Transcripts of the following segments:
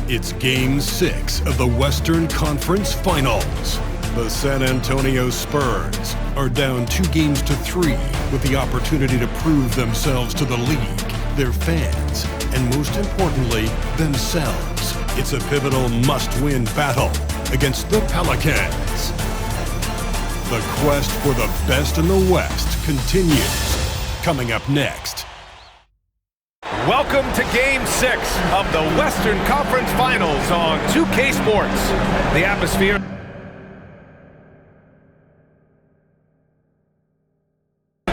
It's Game 6 of the Western Conference Finals. The San Antonio Spurs are down 2-3 with the opportunity to prove themselves to the league, their fans, and most importantly, themselves. It's a pivotal must-win battle against the Pelicans. The quest for the best in the West continues. Coming up next. Welcome to Game 6 of the Western Conference Finals on 2K Sports. The atmosphere in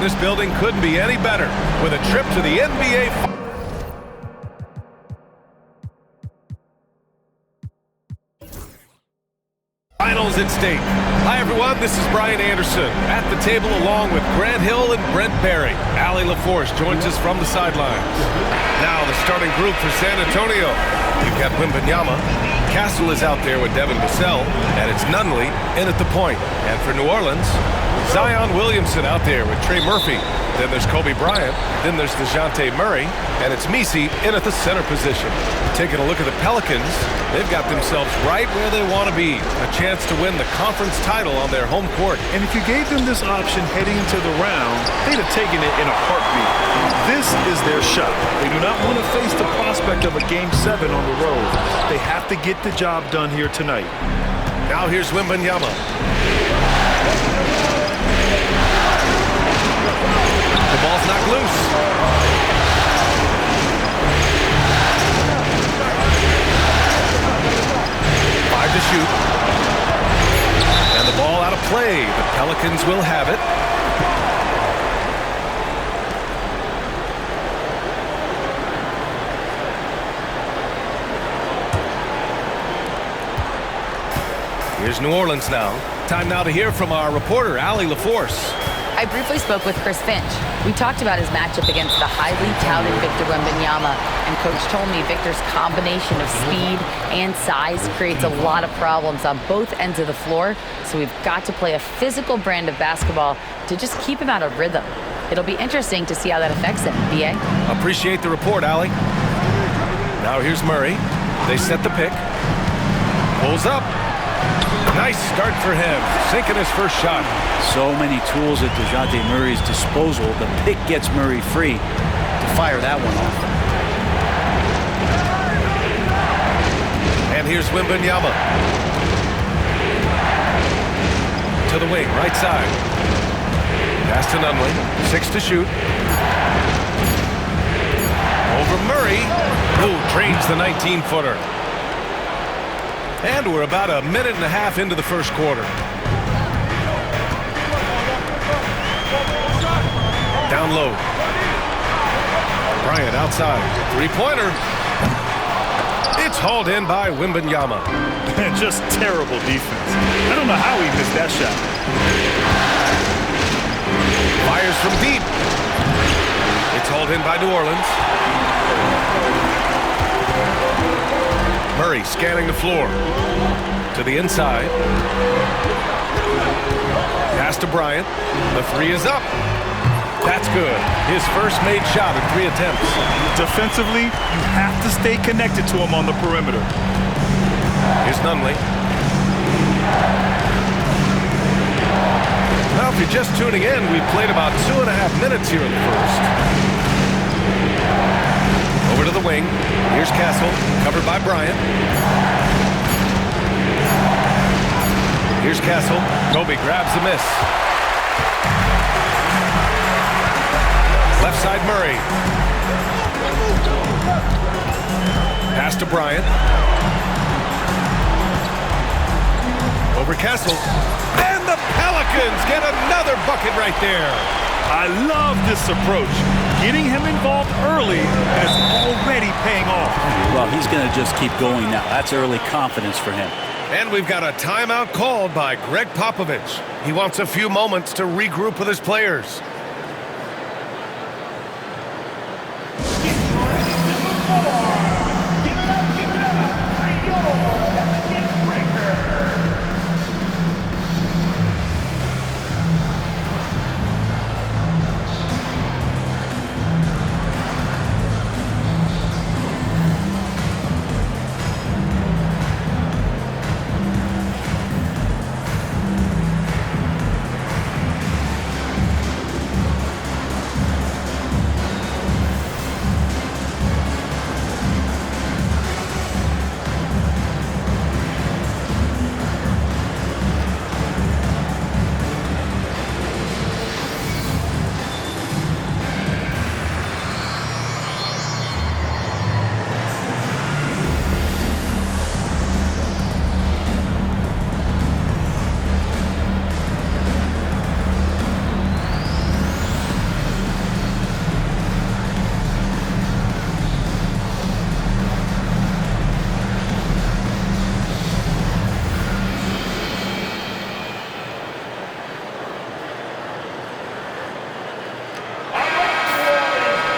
this building couldn't be any better with a trip to the NBA Finals at stake. Hi everyone, this is Brian Anderson at the table along with Grant Hill and Brent Barry. Allie LaForce joins us from the sidelines. Now the starting group for San Antonio. You've got Wembanyama. Castle is out there with Devin Vassell, and it's Nunley in at the point. And for New Orleans, Zion Williamson out there with Trey Murphy. Then there's Kobe Bryant. Then there's DeJounte Murray. And it's Messi in at the center position. Taking a look at the Pelicans, they've got themselves right where they want to be. A chance to win the conference title on their home court. And if you gave them this option heading into the round, they'd have taken it in a heartbeat. This is their shot. They do not want to face the prospect of a Game 7 on the road. They have to get the job done here tonight. Now here's Wembanyama. The ball's knocked loose. Five to shoot. And the ball out of play. The Pelicans will have it. Here's New Orleans now. Time now to hear from our reporter, Allie LaForce. I briefly spoke with Chris Finch. We talked about his matchup against the highly touted Victor Wembanyama, and Coach told me Victor's combination of speed and size creates a lot of problems on both ends of the floor, so we've got to play a physical brand of basketball to just keep him out of rhythm. It'll be interesting to see how that affects him, B.A. Appreciate the report, Allie. Now here's Murray. They set the pick. Pulls up. Nice start for him, sinking his first shot. So many tools at DeJounte Murray's disposal. The pick gets Murray free to fire that one off. And here's Wembanyama. To the wing, right side. Pass to Nunley, 6 to shoot. Over Murray, who drains the 19-footer. And we're about a minute and a half into the first quarter. Down low. Bryant outside. Three-pointer. It's hauled in by Wembanyama. Just terrible defense. I don't know how he missed that shot. Fires from deep. It's hauled in by New Orleans. Murray scanning the floor. To the inside. Pass to Bryant. The three is up. That's good. His first made shot in 3 attempts. Defensively, you have to stay connected to him on the perimeter. Here's Nunley. Well, if you're just tuning in, we've played about 2.5 minutes here in the first. Over to the wing. Here's Castle, covered by Bryant. Here's Castle. Kobe grabs the miss. Left side Murray. Pass to Bryant. Over Castle. And the Pelicans get another bucket right there. I love this approach. Getting him involved early is already paying off. Well, he's going to just keep going now. That's early confidence for him. And we've got a timeout called by Greg Popovich. He wants a few moments to regroup with his players.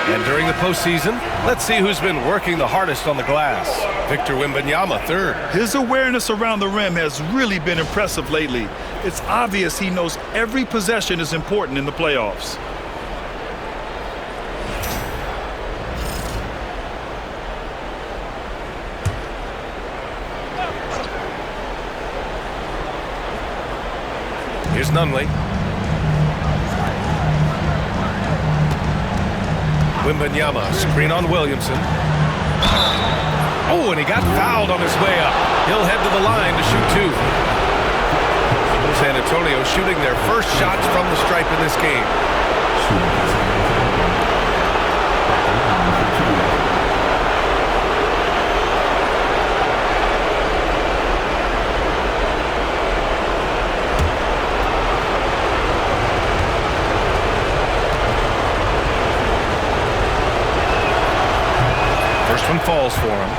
And during the postseason, let's see who's been working the hardest on the glass. Victor Wembanyama, third. His awareness around the rim has really been impressive lately. It's obvious he knows every possession is important in the playoffs. Here's Nunley. Wembanyama, screen on Williamson. Oh, and he got fouled on his way up. He'll head to the line to shoot two. San Antonio shooting their first shots from the stripe in this game. First one falls for him.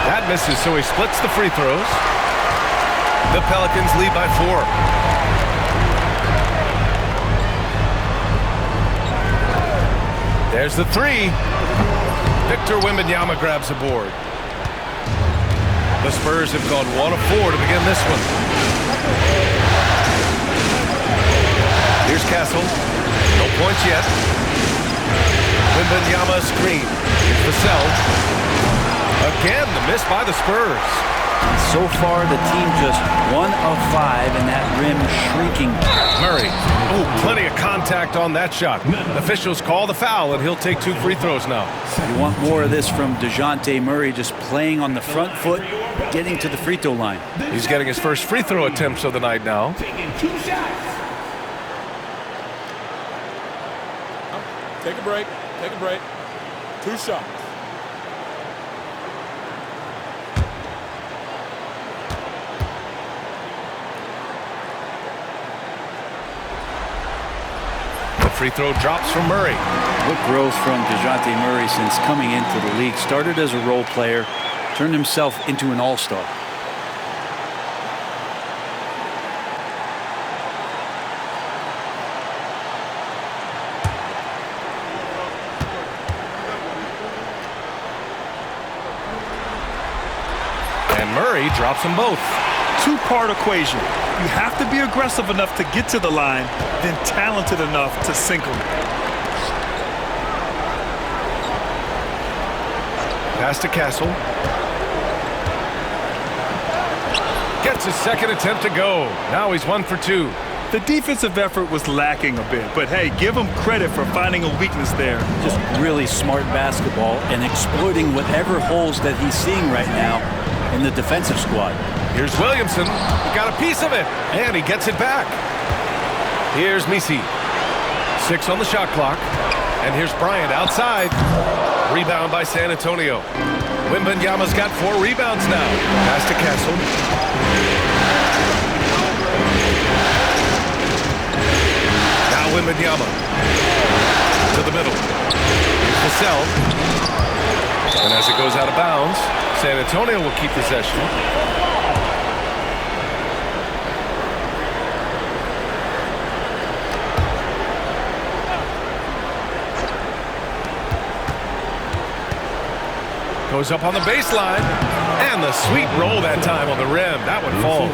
That misses, so he splits the free throws. The Pelicans lead by 4. There's the three. Victor Wembanyama grabs the board. The Spurs have gone 1 of 4 to begin this one. Here's Castle. No points yet. Wembanyama screen. Here's Vassell. Again, the miss by the Spurs. So far, the team just 1 of 5 and that rim shrinking. Murray. Oh, plenty of contact on that shot. Officials call the foul, and he'll take 2 free throws now. You want more of this from DeJounte Murray, just playing on the front foot, getting to the free throw line. He's getting his first free throw attempts of the night now. Take a break. Take a break. 2 shots. Free throw drops from Murray. What growth from DeJounte Murray since coming into the league. Started as a role player, turned himself into an all-star. And Murray drops them both. 2-part equation. You have to be aggressive enough to get to the line, then talented enough to sink them. Pass to Castle. Gets his second attempt to go. Now he's 1 for 2. The defensive effort was lacking a bit, but hey, give him credit for finding a weakness there. Just really smart basketball and exploiting whatever holes that he's seeing right now in the defensive squad. Here's Williamson. He got a piece of it, and he gets it back. Here's Misi. 6 on the shot clock. And here's Bryant outside. Rebound by San Antonio. Wembanyama's got 4 rebounds now. Pass to Castle. Now Wembanyama. To the middle. Here's Vassell. And as it goes out of bounds, San Antonio will keep possession. Goes up on the baseline, and the sweet roll that time on the rim. That one falls.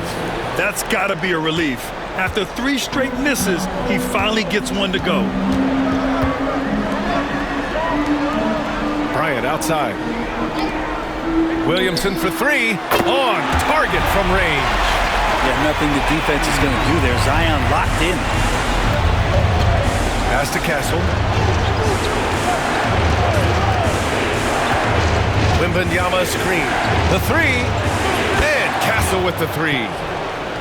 That's got to be a relief. After 3 straight misses, he finally gets one to go. Bryant outside. Williamson for 3. On target from range. Yeah, nothing the defense is going to do there. Zion locked in. Pass to Castle. Wembanyama screen. The 3. And Castle with the 3.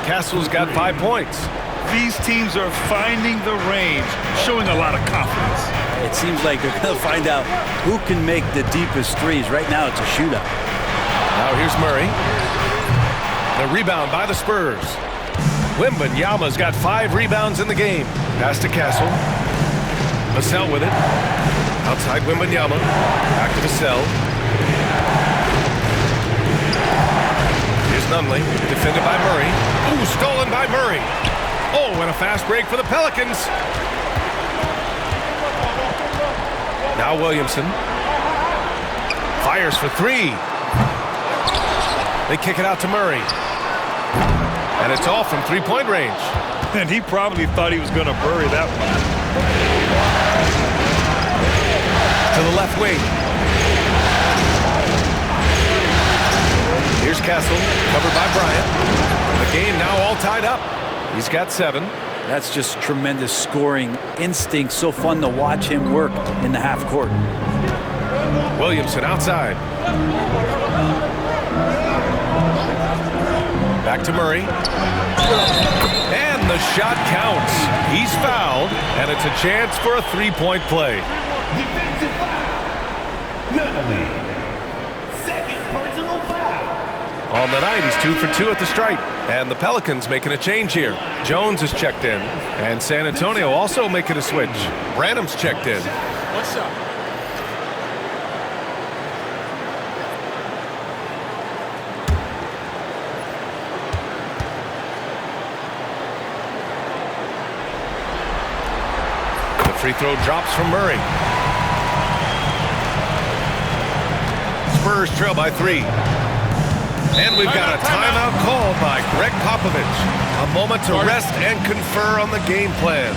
Castle's got 5 points. These teams are finding the range, showing a lot of confidence. It seems like they're going to find out who can make the deepest threes. Right now, it's a shootout. Now here's Murray. The rebound by the Spurs. Wembanyama's got 5 rebounds in the game. Pass to Castle. Vassell with it. Outside Wembanyama. Back to Vassell. Here's Nunley. Defended by Murray. Ooh, stolen by Murray. Oh, and a fast break for the Pelicans. Now Williamson. Fires for 3. They kick it out to Murray. And it's all from three-point range. And he probably thought he was going to bury that one. To the left wing. Here's Castle, covered by Bryant. The game now all tied up. He's got 7. That's just tremendous scoring instinct. So fun to watch him work in the half court. Williamson outside. Back to Murray. And the shot counts. He's fouled, and it's a chance for a 3-point play. Defensive foul. Nunley. Second personal foul. On the night, he's 2 for 2 at the stripe. And the Pelicans making a change here. Jones is checked in. And San Antonio also making a switch. Branham's checked in. What's up? Free throw drops from Murray. Spurs trail by 3. And we've got a timeout called by Greg Popovich. A moment to rest and confer on the game plan.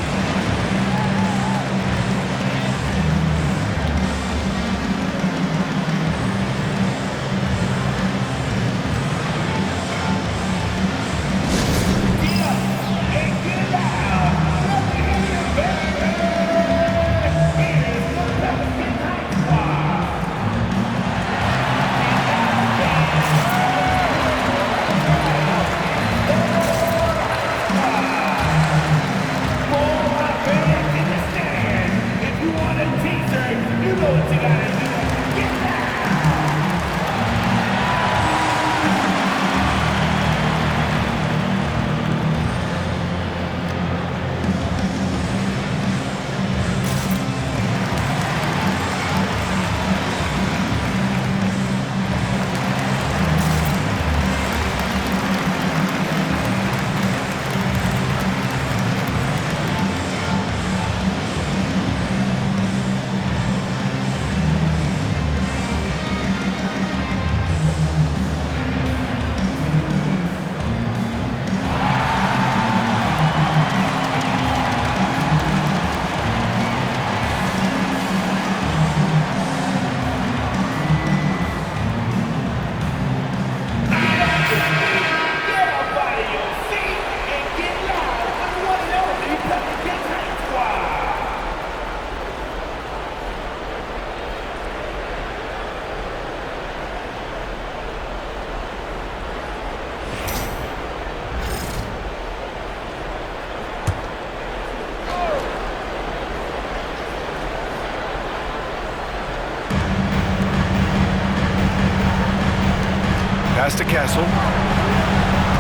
Pass to Castle.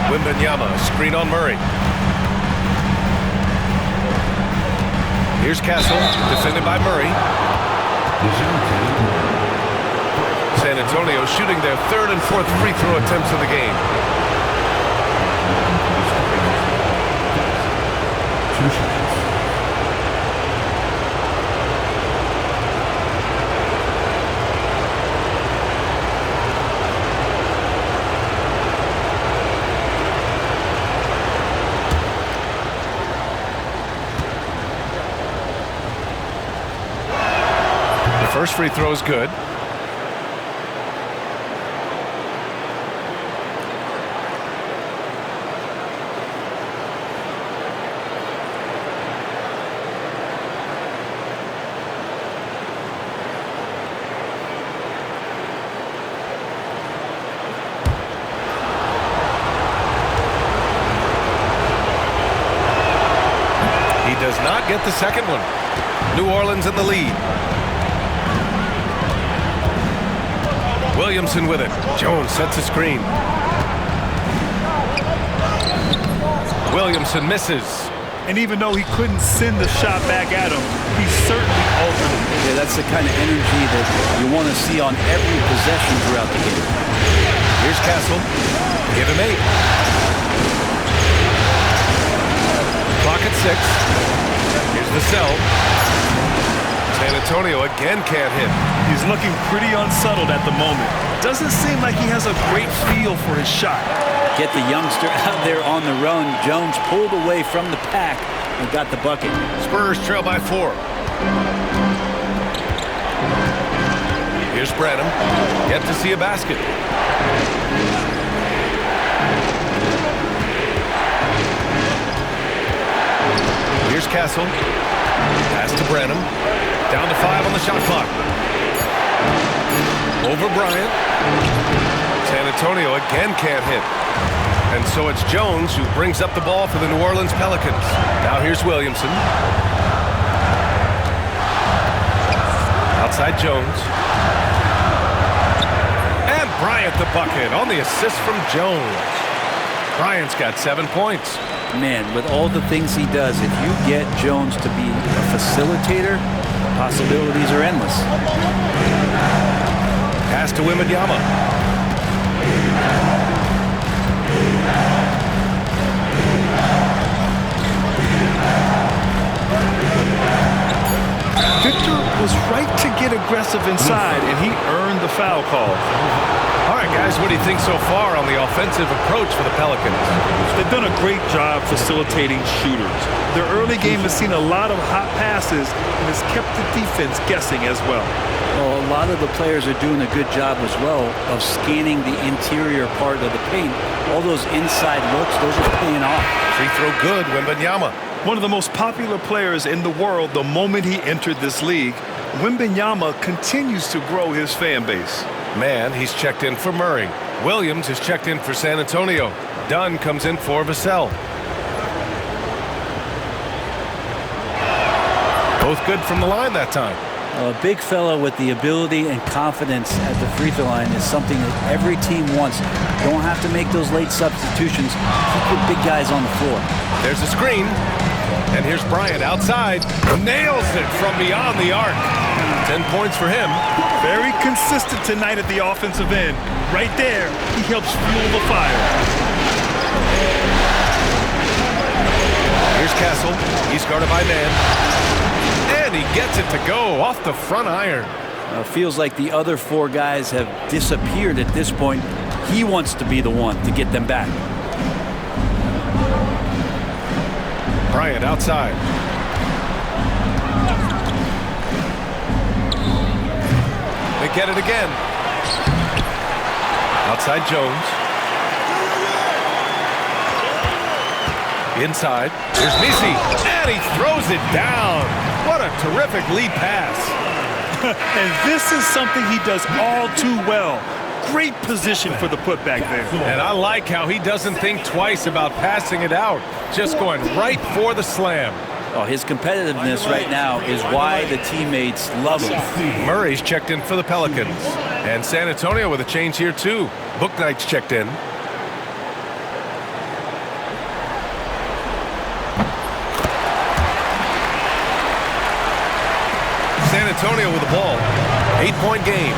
Wembanyama, screen on Murray. Here's Castle, defended by Murray. San Antonio shooting their 3rd and 4th free throw attempts of the game. First free throw is good. He does not get the second one. New Orleans in the lead. Williamson with it. Jones sets a screen. Williamson misses. And even though he couldn't send the shot back at him, he certainly altered it. Yeah, that's the kind of energy that you want to see on every possession throughout the game. Here's Castle. Give him 8. Clock at 6. Here's the cell. San Antonio again can't hit. He's looking pretty unsettled at the moment. Doesn't seem like he has a great feel for his shot. Get the youngster out there on the run. Jones pulled away from the pack and got the bucket. Spurs trail by 4. Here's Branham. Yet to see a basket. Here's Castle. Pass to Branham. Down to 5 on the shot clock. Over Bryant. San Antonio again can't hit. And so it's Jones who brings up the ball for the New Orleans Pelicans. Now here's Williamson. Outside Jones. And Bryant the bucket on the assist from Jones. Bryant's got 7 points. Man, with all the things he does, if you get Jones to be a facilitator, possibilities are endless. Pass to MyNba. Victor was right to get aggressive inside, and he earned the foul call. All right, guys, what do you think so far on the offensive approach for the Pelicans? They've done a great job facilitating shooters. Their early game has seen a lot of hot passes and has kept the defense guessing as well. Well, a lot of the players are doing a good job as well of scanning the interior part of the paint. All those inside looks, those are paying off. Free throw good, MyNba. One of the most popular players in the world the moment he entered this league, MyNba continues to grow his fan base. Man, he's checked in for Murray. Williams is checked in for San Antonio. Dunn comes in for Vassell. Both good from the line that time. A big fella with the ability and confidence at the free throw line is something that every team wants. Don't have to make those late substitutions. Keep the big guys on the floor. There's a screen. And here's Bryant outside. Nails it from beyond the arc. 10 points for him. Very consistent tonight at the offensive end. Right there, he helps fuel the fire. Here's Castle. He's guarded by Man. And he gets it to go off the front iron. Feels like the other 4 guys have disappeared at this point. He wants to be the one to get them back. Bryant outside. They get it again. Outside Jones. Inside. Here's Misi. And he throws it down. What a terrific lead pass. And this is something he does all too well. Great position for the putback there. And I like how he doesn't think twice about passing it out. Just going right for the slam. Oh, his competitiveness right now is why the teammates love him. Murray's checked in for the Pelicans. And San Antonio with a change here too. Bouknight's checked in. San Antonio with the ball. 8-point game.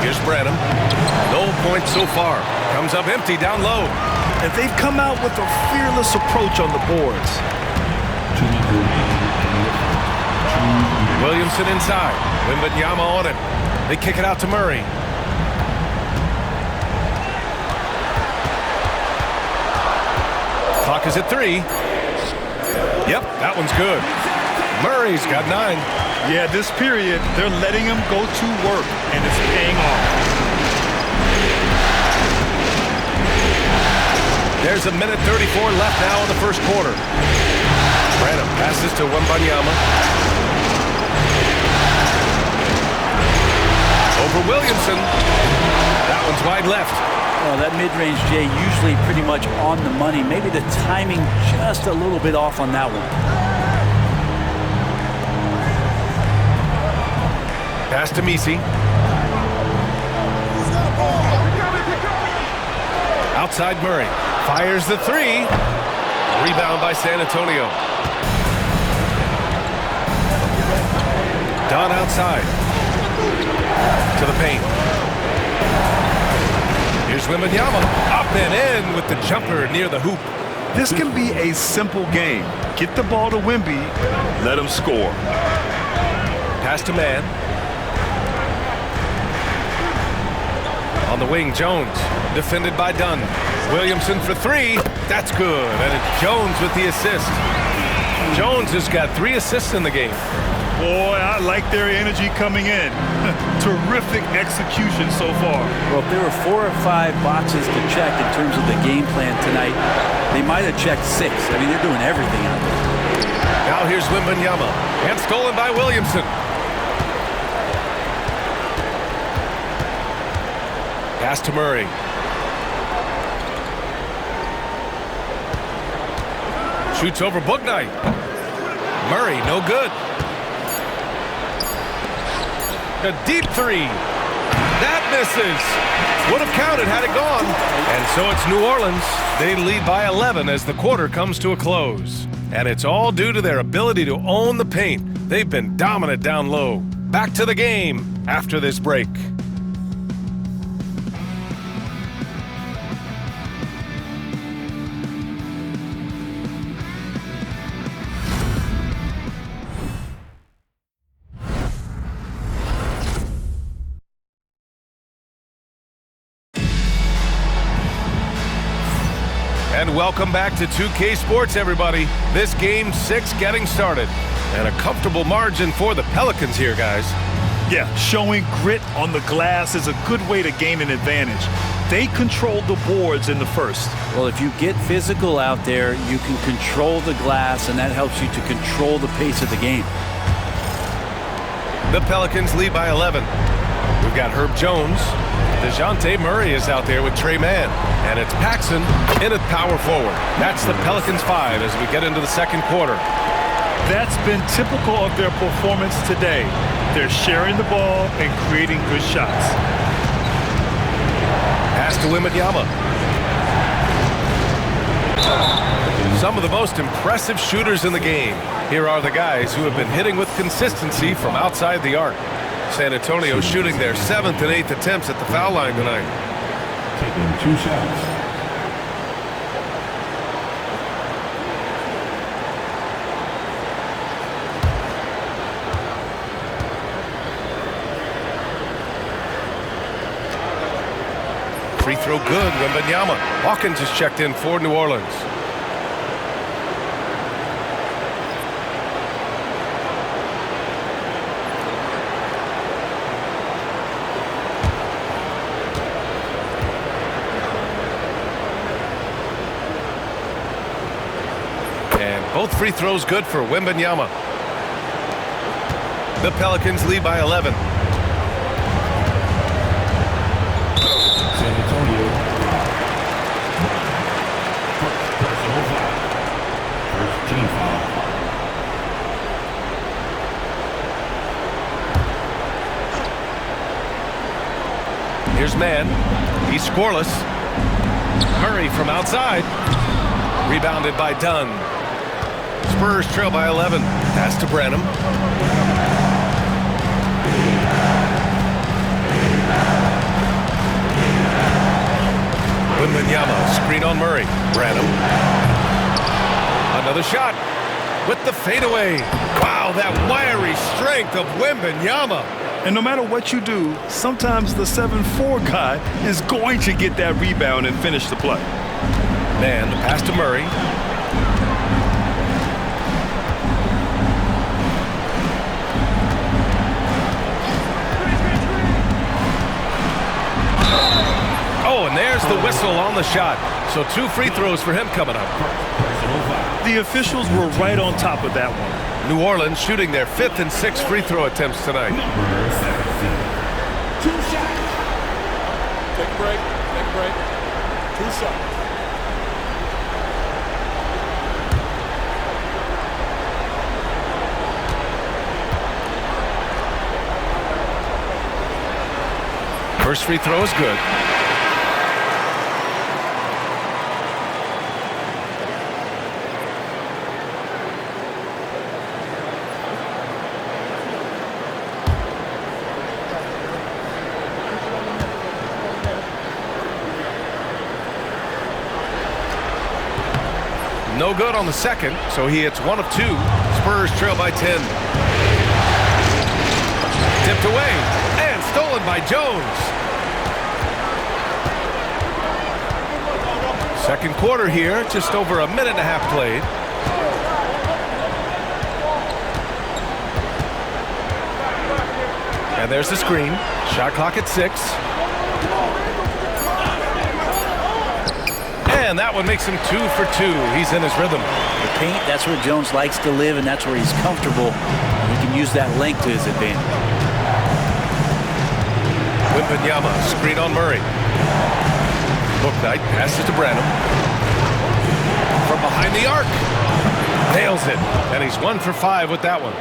Here's Branham. No points so far. Comes up empty down low. And they've come out with a fearless approach on the boards. Williamson inside. MyNba on it. They kick it out to Murray. Clock is at 3. Yep, that one's good. Murray's got 9. Yeah, this period, they're letting him go to work, and it's paying off. There's 1:34 left now in the first quarter. Branham passes to MyNba. Over Williamson. That one's wide left. Oh, that mid-range, Jay, usually pretty much on the money. Maybe the timing just a little bit off on that one. Pass to Misi. Outside Murray. Fires the three. Rebound by San Antonio. Dunn outside. To the paint. Here's Wembanyama. Up and in with the jumper near the hoop. This can be a simple game. Get the ball to Wemby, let him score. Pass to man. On the wing, Jones. Defended by Dunn. Williamson for three. That's good. And it's Jones with the assist. Jones has got 3 assists in the game. Boy, I like their energy coming in. Terrific execution so far. Well, if there were 4 or 5 boxes to check in terms of the game plan tonight, they might have checked 6. I mean, they're doing everything out there. Now here's Wembanyama. And stolen by Williamson. Pass to Murray. Shoots over Bouknight. Murray, no good. A deep three. That misses. Would have counted had it gone. And so it's New Orleans. They lead by 11 as the quarter comes to a close. And it's all due to their ability to own the paint. They've been dominant down low. Back to the game after this break. And welcome back to 2K Sports, everybody. This game 6 getting started. And a comfortable margin for the Pelicans here, guys. Yeah, showing grit on the glass is a good way to gain an advantage. They controlled the boards in the first. Well, if you get physical out there, you can control the glass, and that helps you to control the pace of the game. The Pelicans lead by 11. We've got Herb Jones. DeJounte Murray is out there with Trey Mann. And it's Paxson in at power forward. That's the Pelicans 5 as we get into the second quarter. That's been typical of their performance today. They're sharing the ball and creating good shots. Pass to Wembanyama. Some of the most impressive shooters in the game. Here are the guys who have been hitting with consistency from outside the arc. San Antonio shooting their 7th and 8th attempts at the foul line tonight. Taking 2 shots. Free throw good, Wembanyama. Hawkins has checked in for New Orleans. Both free throws good for Wembanyama. The Pelicans lead by 11. San Antonio. Personal foul. First team foul. Here's Mann. He's scoreless. Murray from outside. Rebounded by Dunn. Spurs trail by 11. Pass to Branham. Wembanyama, screen on Murray. Branham. Another shot with the fadeaway. Wow, that wiry strength of Wembanyama. And no matter what you do, sometimes the 7'4" guy is going to get that rebound and finish the play. Man, the pass to Murray. Oh, and there's the whistle on the shot. So 2 free throws for him coming up. The officials were right on top of that one. New Orleans shooting their 5th and 6th free throw attempts tonight. 2 shots. Take a break. Take a break. 2 shots. First free throw is good. No good on the second, so he hits 1 of 2. Spurs trail by 10. Tipped away and stolen by Jones. Second quarter here, just over a minute and a half played. And there's the screen. Shot clock at 6. And that one makes him 2 for 2. He's in his rhythm. The paint, that's where Jones likes to live, and that's where he's comfortable. He can use that length to his advantage. Wembanyama, screen on Murray. Bouknight passes to Branham. From behind the arc. Nails it. And he's 1 for 5 with that one.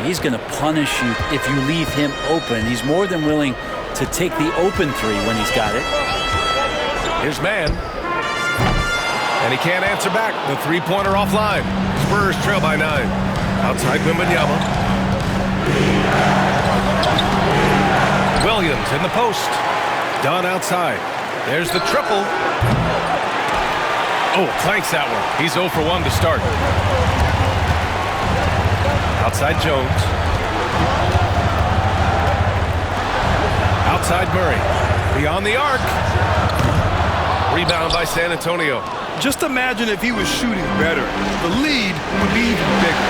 He's going to punish you if you leave him open. He's more than willing to take the open 3 when he's got it. Here's man. And he can't answer back. The three-pointer offline. Spurs trail by 9. Outside Wembanyama. Williams in the post. Dunn outside. There's the triple. Oh, clanks that one. He's 0 for 1 to start. Outside Jones. Outside Murray. Beyond the arc. Rebound by San Antonio. Just imagine if he was shooting better. The lead would be even bigger.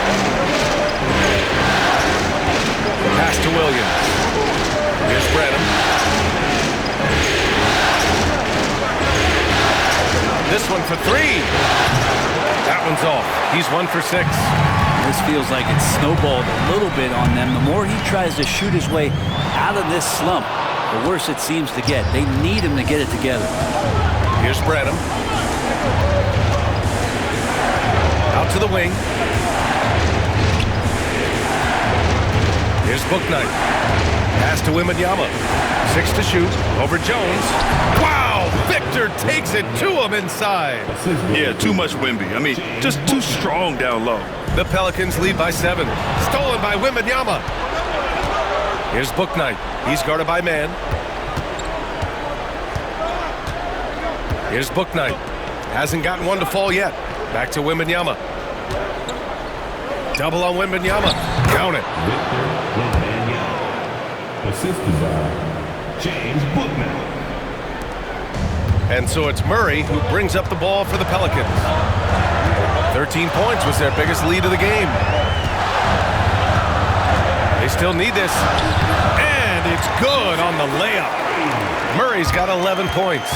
Pass to Williams. Here's Branham. This one for 3. That one's off. He's 1 for 6. This feels like it's snowballed a little bit on them. The more he tries to shoot his way out of this slump, the worse it seems to get. They need him to get it together. Here's Branham. Out to the wing. Here's Bouknight. Pass to Wembanyama. 6 to shoot. Over Jones. Wow! Victor takes it to him inside. Yeah, too much Wemby. I mean, just too strong down low. The Pelicans lead by 7. Stolen by Wembanyama. Here's Bouknight. He's guarded by man. Here's Bouknight. Hasn't gotten one to fall yet. Back to Wembanyama. Double on Wembanyama. Count it. Assisted by James Bouknight. And so it's Murray who brings up the ball for the Pelicans. 13 points was their biggest lead of the game. They still need this. And it's good on the layup. Murray's got 11 points.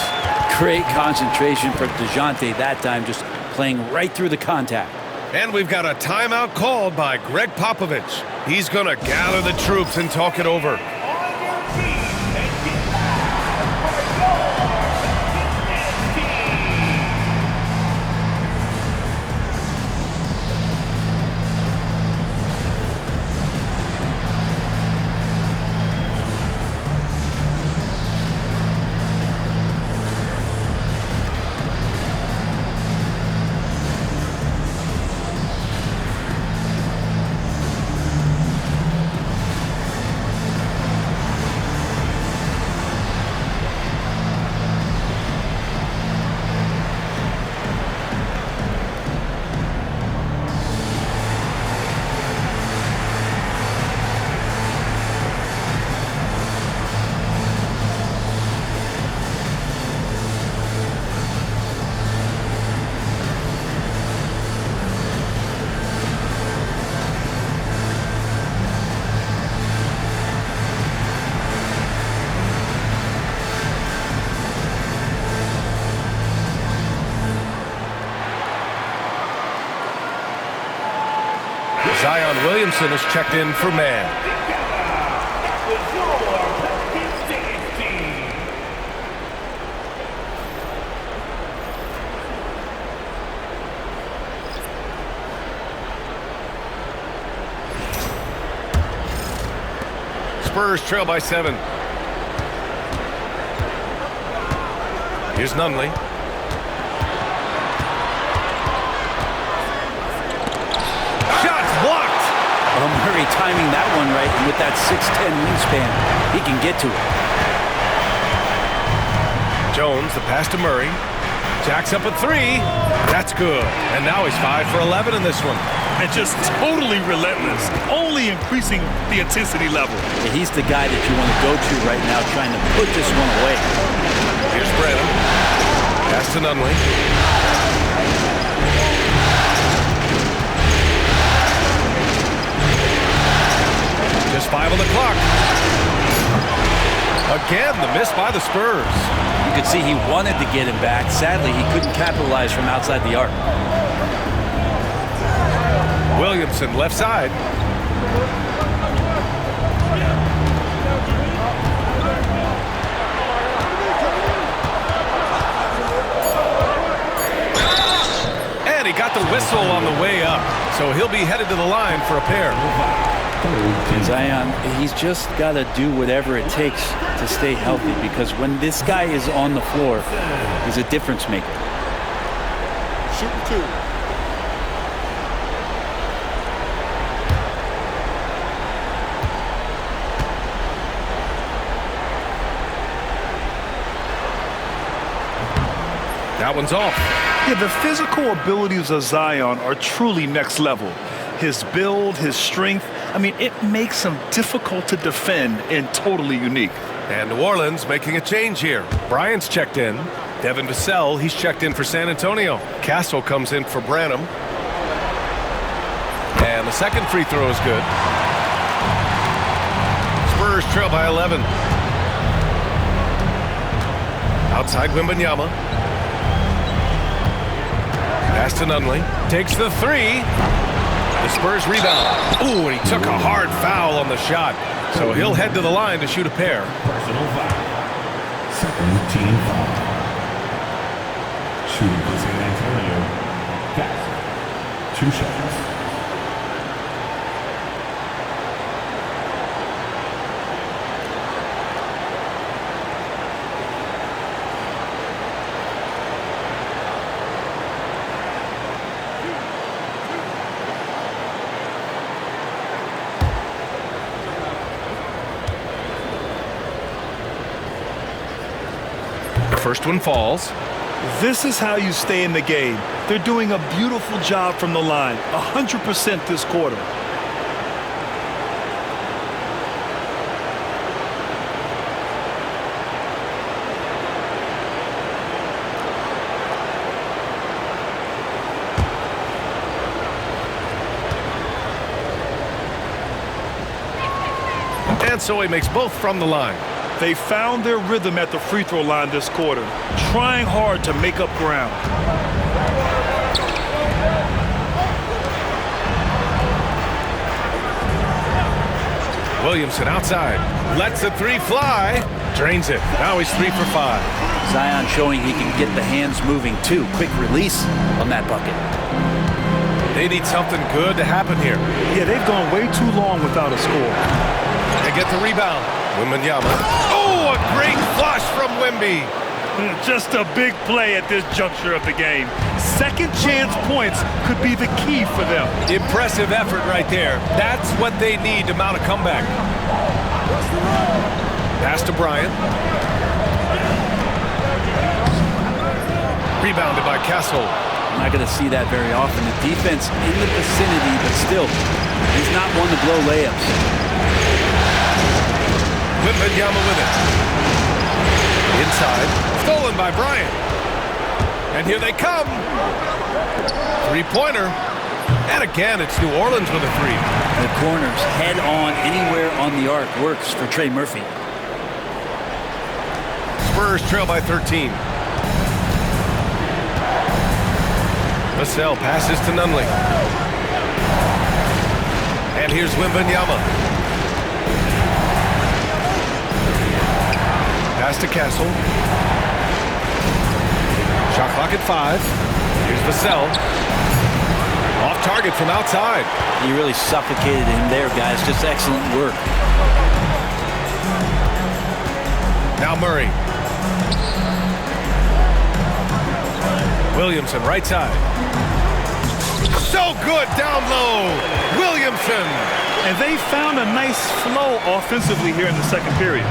Great concentration for DeJounte that time, just playing right through the contact. And we've got a timeout called by Greg Popovich. He's going to gather the troops and talk it over. Zion Williamson is checked in for man. Spurs trail by 7. Here's Nunley. Murray timing that one right, and with that 6'10" wingspan, he can get to it. Jones, the pass to Murray. Jacks up a 3. That's good. And now he's 5 for 11 in this one. And just totally relentless, only increasing the intensity level. Yeah, he's the guy that you want to go to right now, trying to put this one away. Here's Brennan. Pass to Nunley. Just 5 on the clock. Again, the miss by the Spurs. You could see he wanted to get him back. Sadly, he couldn't capitalize from outside the arc. Williamson, left side. And he got the whistle on the way up. So he'll be headed to the line for a pair. Zion, he's just got to do whatever it takes to stay healthy, because when this guy is on the floor, he's a difference maker. Shooting 2. That one's off. Yeah, the physical abilities of Zion are truly next level. His build, his strength, I mean, it makes him difficult to defend and totally unique. And New Orleans making a change here. Bryant's checked in. Devin Vassell, he's checked in for San Antonio. Castle comes in for Branham. And the second free throw is good. Spurs trail by 11. Outside Wembanyama. Pass to Nunley. Takes the 3. The Spurs rebound. Ooh, and he took a hard foul on the shot. So he'll head to the line to shoot a pair. Personal foul. Second team foul. Shooting for San Antonio. Pass. 2 shots. First one falls. This is how you stay in the game. They're doing a beautiful job from the line, 100% this quarter. And so he makes both from the line. They found their rhythm at the free throw line this quarter, trying hard to make up ground. Williamson outside. Lets the 3 fly. Drains it. Now he's 3 for 5. Zion showing he can get the hands moving too. Quick release on that bucket. They need something good to happen here. Yeah, they've gone way too long without a score. They get the rebound. Wembanyama. Oh, a great flush from Wemby. Just a big play at this juncture of the game. Second chance points could be the key for them. Impressive effort right there. That's what they need to mount a comeback. Pass to Bryant. Rebounded by Castle. I'm not going to see that very often. The defense in the vicinity, but still, he's not one to blow layups. Wembanyama with it. Inside. Stolen by Bryant. And here they come. 3-pointer. And again, it's New Orleans with a 3. The corners head on anywhere on the arc works for Trey Murphy. Spurs trail by 13. Vassell passes to Nunley. And here's Wembanyama. Pass to Castle. Shot clock at 5. Here's Vassell. Off target from outside. He really suffocated him there, guys. Just excellent work. Now Murray. Williamson, right side. So good down low. Williamson. And they found a nice flow offensively here in the second period.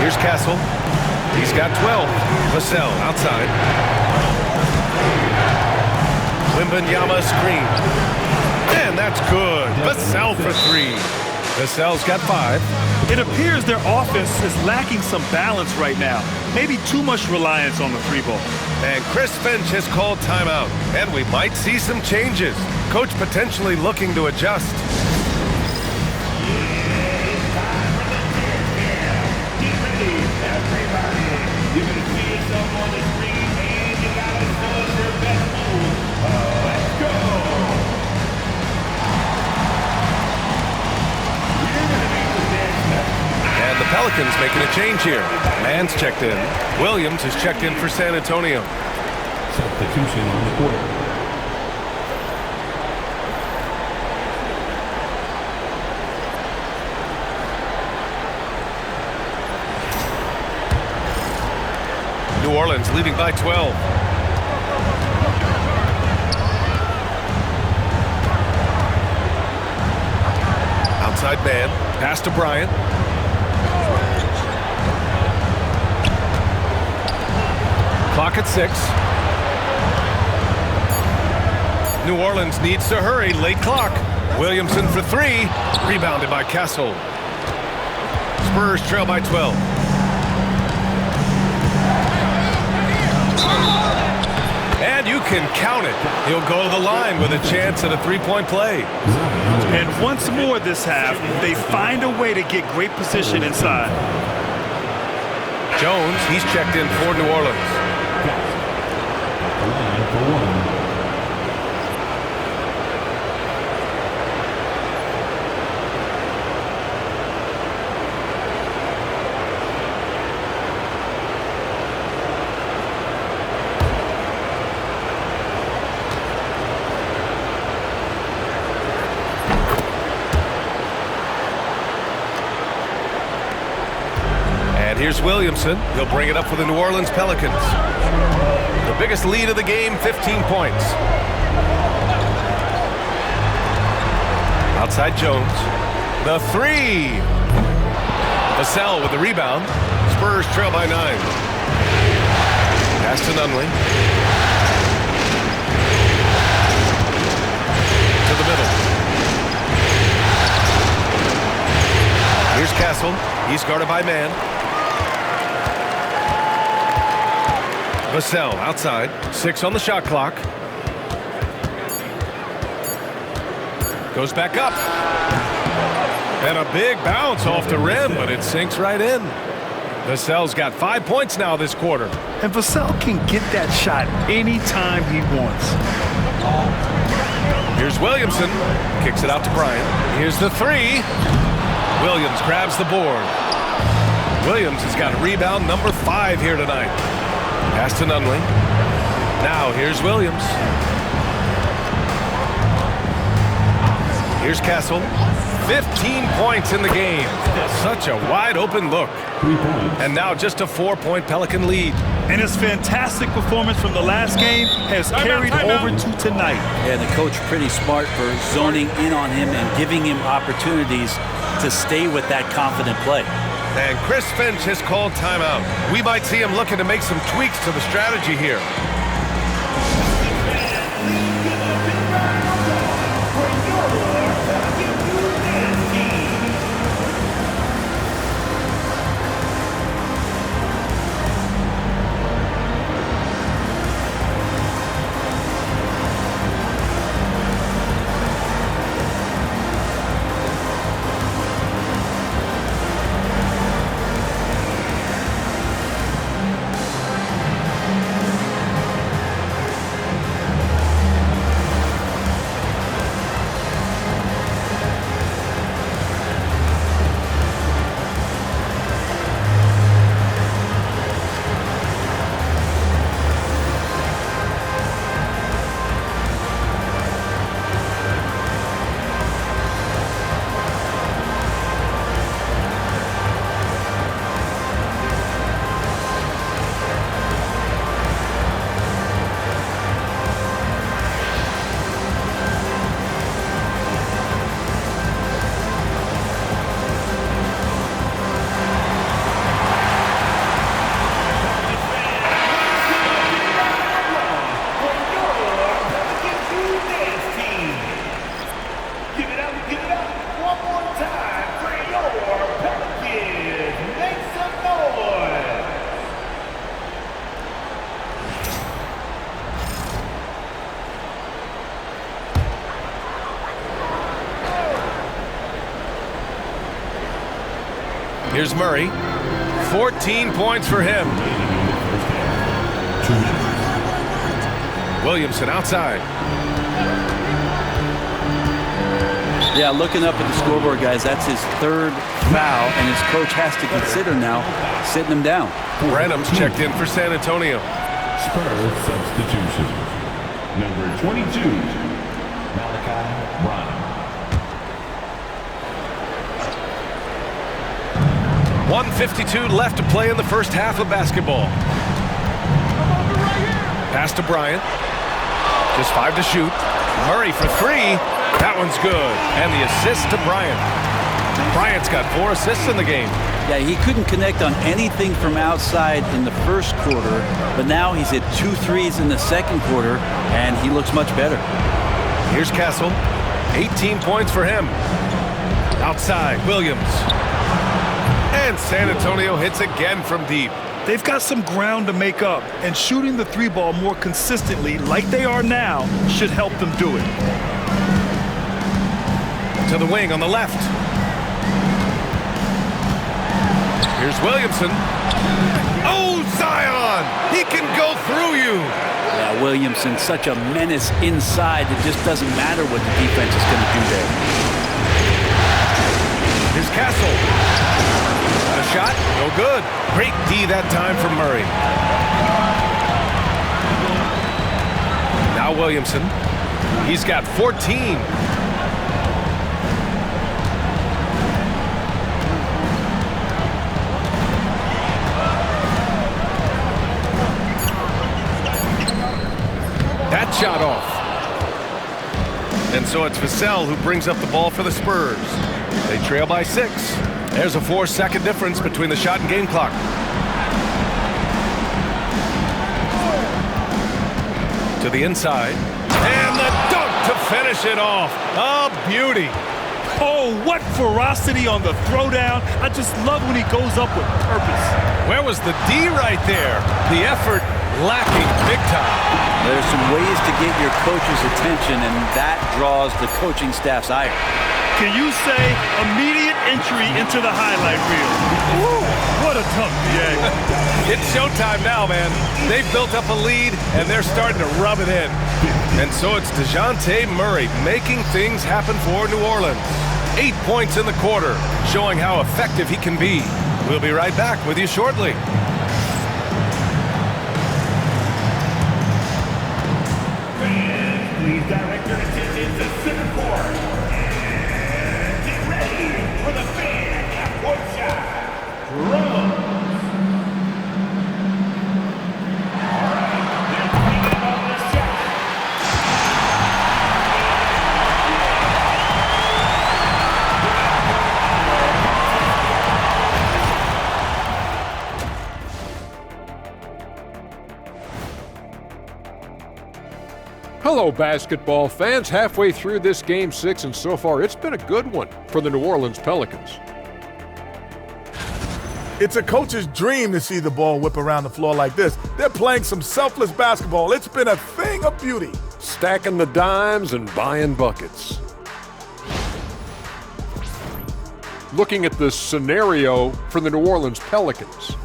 Here's Castle. He's got 12. Vassell outside. Wembanyama screen. And that's good. Vassell for 3. Vassell's got 5. It appears their offense is lacking some balance right now. Maybe too much reliance on the 3-ball. And Chris Finch has called timeout. And we might see some changes. Coach potentially looking to adjust. And the Pelicans making a change here. Mann's checked in. Williams is checked in for San Antonio. Substitution on the court. New Orleans leading by 12. Outside man, pass to Bryant. Clock at 6. New Orleans needs to hurry, late clock. Williamson for 3, rebounded by Castle. Spurs trail by 12. And you can count it. He'll go to the line with a chance at a 3-point play. And once more this half, they find a way to get great position inside. Jones, he's checked in for New Orleans. Here's Williamson. He'll bring it up for the New Orleans Pelicans. The biggest lead of the game, 15 points. Outside Jones. The 3. Vassell with the rebound. Spurs trail by 9. Pass to Nunley. To the middle. Here's Castle. He's guarded by Mann. Vassell outside. 6 on the shot clock. Goes back up. And a big bounce off the rim, but it sinks right in. Vassell's got 5 points now this quarter. And Vassell can get that shot anytime he wants. Here's Williamson. Kicks it out to Bryant. Here's the 3. Williams grabs the board. Williams has got rebound number 5 here tonight. Pass to Nunley. Now here's Williams. Here's Castle. 15 points in the game. Such a wide open look. And now just a 4-point Pelican lead. And his fantastic performance from the last game has carried over to tonight. And the coach pretty smart for zoning in on him and giving him opportunities to stay with that confident play. And Chris Finch has called timeout. We might see him looking to make some tweaks to the strategy here. Here's Murray. 14 points for him. Williamson outside. Yeah, looking up at the scoreboard, guys, that's his third foul, and his coach has to consider now sitting him down. Branham's checked in for San Antonio. Spurs substitution. Number 22, Bron. 1:52 left to play in the first half of basketball. Pass to Bryant. Just 5 to shoot. Murray for 3. That one's good. And the assist to Bryant. Bryant's got 4 assists in the game. Yeah, he couldn't connect on anything from outside in the first quarter, but now he's hit 2 threes in the second quarter, and he looks much better. Here's Castle. 18 points for him. Outside, Williams. And San Antonio hits again from deep. They've got some ground to make up, and shooting the 3-ball more consistently, like they are now, should help them do it. To the wing on the left. Here's Williamson. Oh, Zion! He can go through you! Yeah, Williamson, such a menace inside. It just doesn't matter what the defense is going to do there. Here's Castle. A shot, no good. Great D that time from Murray. Now Williamson. He's got 14. That shot off. And so it's Vassell who brings up the ball for the Spurs. They trail by 6. There's a 4-second difference between the shot and game clock. To the inside. And the dunk to finish it off. A beauty. Oh, what ferocity on the throwdown. I just love when he goes up with purpose. Where was the D right there? The effort lacking big time. There's some ways to get your coach's attention, and that draws the coaching staff's ire. Can you say immediate entry into the highlight reel? Woo, what a tough DA. It's showtime now, man. They've built up a lead, and they're starting to rub it in. And so it's DeJounte Murray making things happen for New Orleans. 8 points in the quarter, showing how effective he can be. We'll be right back with you shortly. Please direct your attention to center court. And get ready for the fan half-court shot. Bron. All right, they're bringing on the shot. Hello, basketball fans. Halfway through this Game 6, and so far it's been a good one for the New Orleans Pelicans. It's a coach's dream to see the ball whip around the floor like this. They're playing some selfless basketball. It's been a thing of beauty. Stacking the dimes and buying buckets. Looking at the scenario for the New Orleans Pelicans.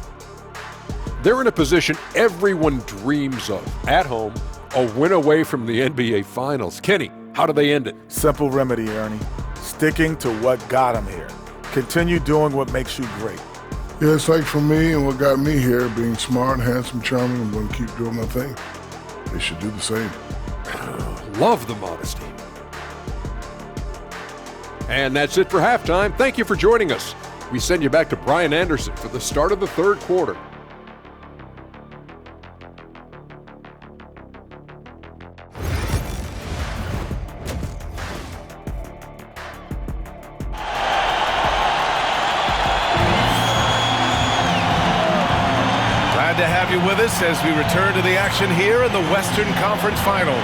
They're in a position everyone dreams of. At home, a win away from the NBA Finals. Kenny, how do they end it? Simple remedy, Ernie. Sticking to what got them here. Continue doing what makes you great. Yeah, it's like for me and what got me here, being smart, handsome, charming, I'm going to keep doing my thing. They should do the same. Love the modesty. And that's it for halftime. Thank you for joining us. We send you back to Brian Anderson for the start of the third quarter. Glad to have you with us as we return to the action here in the Western Conference Finals.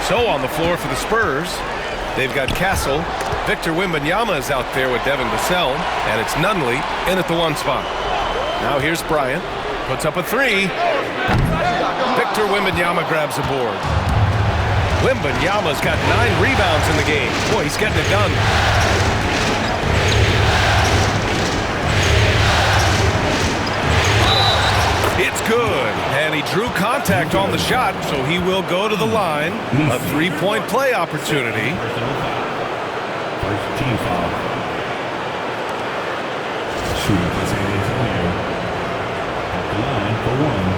So on the floor for the Spurs, they've got Castle. Victor Wembanyama is out there with Devin Vassell, and it's Nunley in at the 1 spot. Now here's Bryant. Puts up a 3. Victor Wembanyama grabs the board. Wembanyama's got 9 rebounds in the game. Boy, he's getting it done. It's good. And he drew contact on the shot, so he will go to the line. A 3-point play opportunity. First team foul. Shooting for San Antonio. At the line for 1.